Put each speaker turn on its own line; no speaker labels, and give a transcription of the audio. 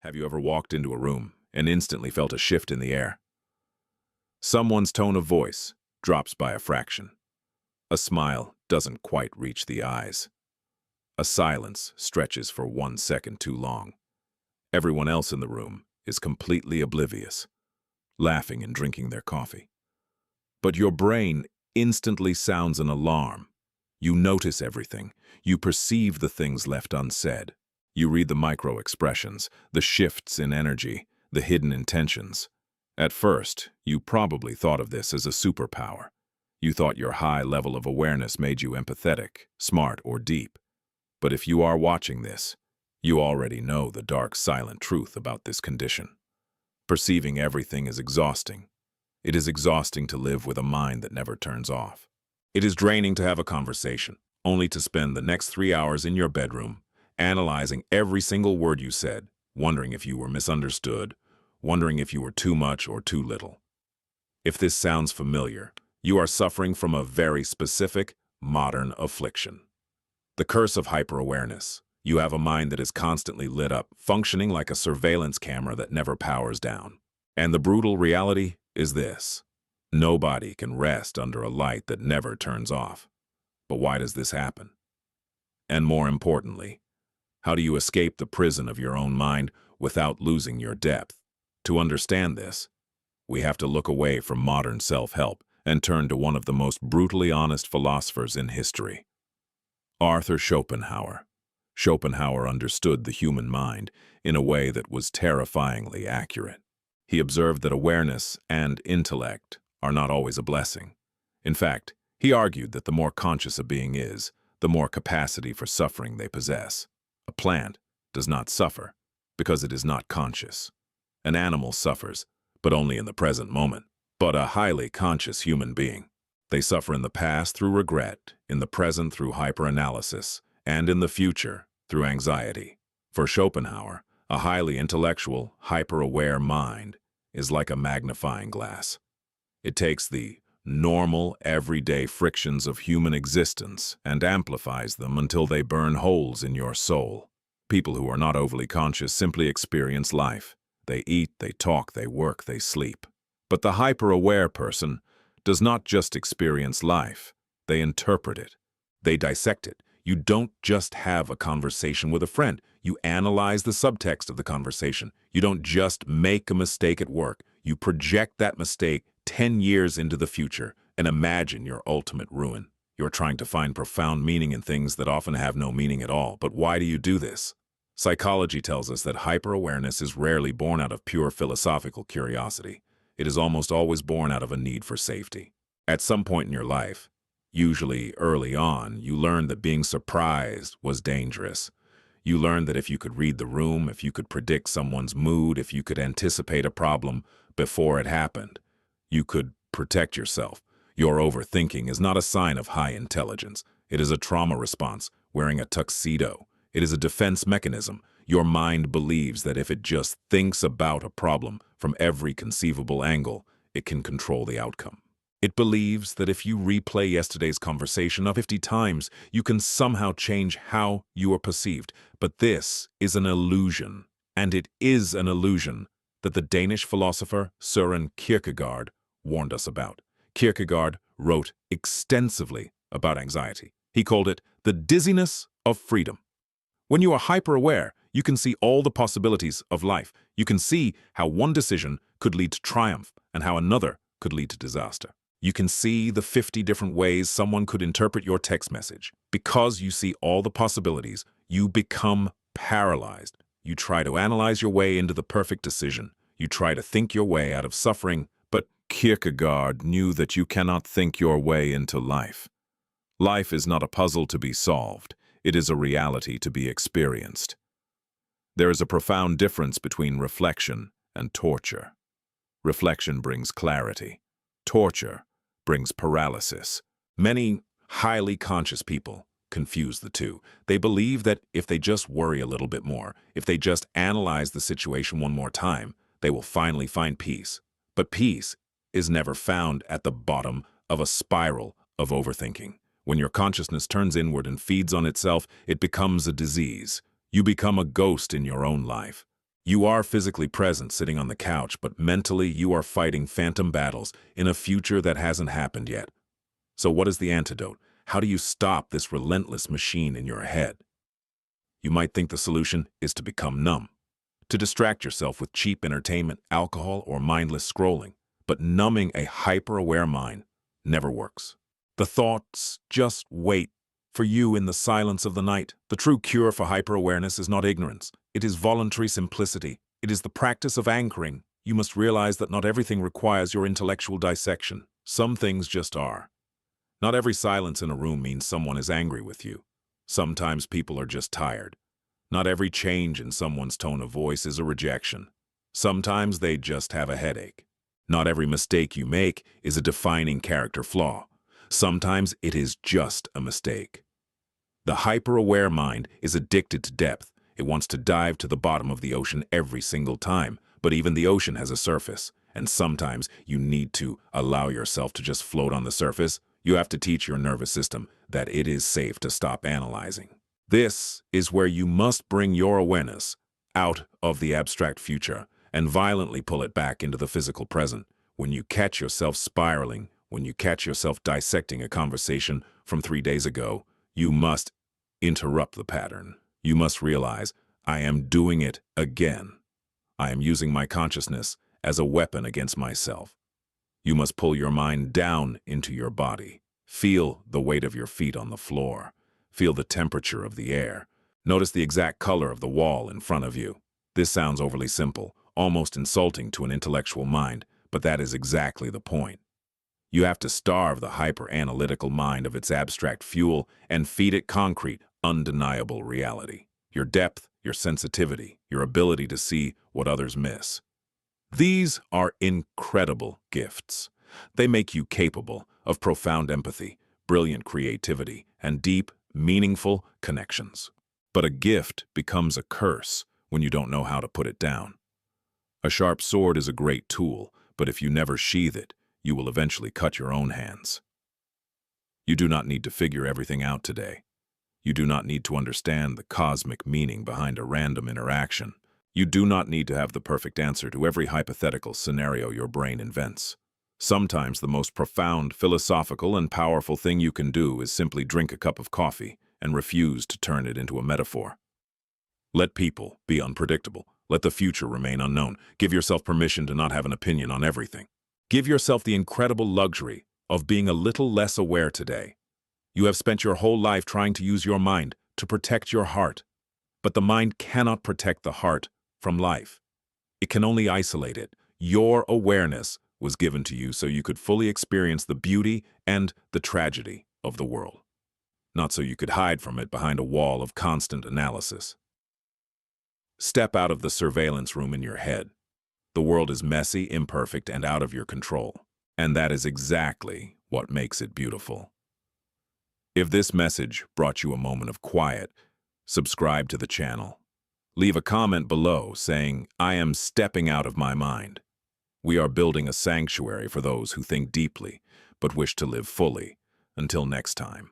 Have you ever walked into a room and instantly felt a shift in the air? Someone's tone of voice drops by a fraction. A smile doesn't quite reach the eyes. A silence stretches for 1 second too long. Everyone else in the room is completely oblivious, laughing and drinking their coffee. But your brain instantly sounds an alarm. You notice everything. You perceive the things left unsaid. You read the micro-expressions, the shifts in energy, the hidden intentions. At first, you probably thought of this as a superpower. You thought your high level of awareness made you empathetic, smart, or deep. But if you are watching this, you already know the dark, silent truth about this condition. Perceiving everything is exhausting. It is exhausting to live with a mind that never turns off. It is draining to have a conversation, only to spend the next 3 hours in your bedroom, analyzing every single word you said, wondering if you were misunderstood, wondering if you were too much or too little. If this sounds familiar, you are suffering from a very specific, modern affliction. The curse of hyper-awareness. You have a mind that is constantly lit up, functioning like a surveillance camera that never powers down. And the brutal reality is this: nobody can rest under a light that never turns off. But why does this happen? And more importantly, how do you escape the prison of your own mind without losing your depth? To understand this, we have to look away from modern self-help and turn to one of the most brutally honest philosophers in history, Arthur Schopenhauer. Schopenhauer understood the human mind in a way that was terrifyingly accurate. He observed that awareness and intellect are not always a blessing. In fact, he argued that the more conscious a being is, the more capacity for suffering they possess. A plant does not suffer because it is not conscious. An animal suffers, but only in the present moment. But a highly conscious human being, they suffer in the past through regret, in the present through hyperanalysis, and in the future through anxiety. For Schopenhauer, a highly intellectual, hyper-aware mind is like a magnifying glass. It takes the normal, everyday frictions of human existence and amplifies them until they burn holes in your soul. People who are not overly conscious simply experience life. They eat, they talk, they work, they sleep. But the hyper-aware person does not just experience life. They interpret it. They dissect it. You don't just have a conversation with a friend. You analyze the subtext of the conversation. You don't just make a mistake at work. You project that mistake 10 years into the future and imagine your ultimate ruin. You're trying to find profound meaning in things that often have no meaning at all. But why do you do this? Psychology tells us that hyper-awareness is rarely born out of pure philosophical curiosity. It is almost always born out of a need for safety. At some point in your life, usually early on, you learned that being surprised was dangerous. You learned that if you could read the room, if you could predict someone's mood, if you could anticipate a problem before it happened, you could protect yourself. Your overthinking is not a sign of high intelligence. It is a trauma response, wearing a tuxedo. It is a defense mechanism. Your mind believes that if it just thinks about a problem from every conceivable angle, it can control the outcome. It believes that if you replay yesterday's conversation 50 times, you can somehow change how you are perceived. But this is an illusion, and it is an illusion that the Danish philosopher Søren Kierkegaard warned us about. Kierkegaard wrote extensively about anxiety. He called it the dizziness of freedom. When you are hyper-aware, you can see all the possibilities of life. You can see how one decision could lead to triumph and how another could lead to disaster. You can see the 50 different ways someone could interpret your text message. Because you see all the possibilities, you become paralyzed. You try to analyze your way into the perfect decision. You try to think your way out of suffering, but Kierkegaard knew that you cannot think your way into life. Life is not a puzzle to be solved. It is a reality to be experienced. There is a profound difference between reflection and torture. Reflection brings clarity. Torture brings paralysis. Many highly conscious people confuse the two. They believe that if they just worry a little bit more, if they just analyze the situation one more time, they will finally find peace. But peace is never found at the bottom of a spiral of overthinking. When your consciousness turns inward and feeds on itself, it becomes a disease. You become a ghost in your own life. You are physically present sitting on the couch, but mentally you are fighting phantom battles in a future that hasn't happened yet. So what is the antidote? How do you stop this relentless machine in your head? You might think the solution is to become numb, to distract yourself with cheap entertainment, alcohol, or mindless scrolling. But numbing a hyper-aware mind never works. The thoughts just wait for you in the silence of the night. The true cure for hyper-awareness is not ignorance. It is voluntary simplicity. It is the practice of anchoring. You must realize that not everything requires your intellectual dissection. Some things just are. Not every silence in a room means someone is angry with you. Sometimes people are just tired. Not every change in someone's tone of voice is a rejection. Sometimes they just have a headache. Not every mistake you make is a defining character flaw. Sometimes it is just a mistake. The hyper-aware mind is addicted to depth. It wants to dive to the bottom of the ocean every single time, but even the ocean has a surface, and sometimes you need to allow yourself to just float on the surface. You have to teach your nervous system that it is safe to stop analyzing. This is where you must bring your awareness out of the abstract future and violently pull it back into the physical present. When you catch yourself spiraling, when you catch yourself dissecting a conversation from 3 days ago, you must interrupt the pattern. You must realize, I am doing it again. I am using my consciousness as a weapon against myself. You must pull your mind down into your body. Feel the weight of your feet on the floor. Feel the temperature of the air. Notice the exact color of the wall in front of you. This sounds overly simple, almost insulting to an intellectual mind, but that is exactly the point. You have to starve the hyper-analytical mind of its abstract fuel and feed it concrete, undeniable reality. Your depth, your sensitivity, your ability to see what others miss. These are incredible gifts. They make you capable of profound empathy, brilliant creativity, and deep, meaningful connections. But a gift becomes a curse when you don't know how to put it down. A sharp sword is a great tool, but if you never sheathe it, you will eventually cut your own hands. You do not need to figure everything out today. You do not need to understand the cosmic meaning behind a random interaction. You do not need to have the perfect answer to every hypothetical scenario your brain invents. Sometimes the most profound, philosophical, and powerful thing you can do is simply drink a cup of coffee and refuse to turn it into a metaphor. Let people be unpredictable. Let the future remain unknown. Give yourself permission to not have an opinion on everything. Give yourself the incredible luxury of being a little less aware today. You have spent your whole life trying to use your mind to protect your heart, but the mind cannot protect the heart from life. It can only isolate it. Your awareness was given to you so you could fully experience the beauty and the tragedy of the world, not so you could hide from it behind a wall of constant analysis. Step out of the surveillance room in your head. The world is messy, imperfect, and out of your control, and that is exactly what makes it beautiful. If this message brought you a moment of quiet, subscribe to the channel. Leave a comment below saying, I am stepping out of my mind. We are building a sanctuary for those who think deeply, but wish to live fully. Until next time.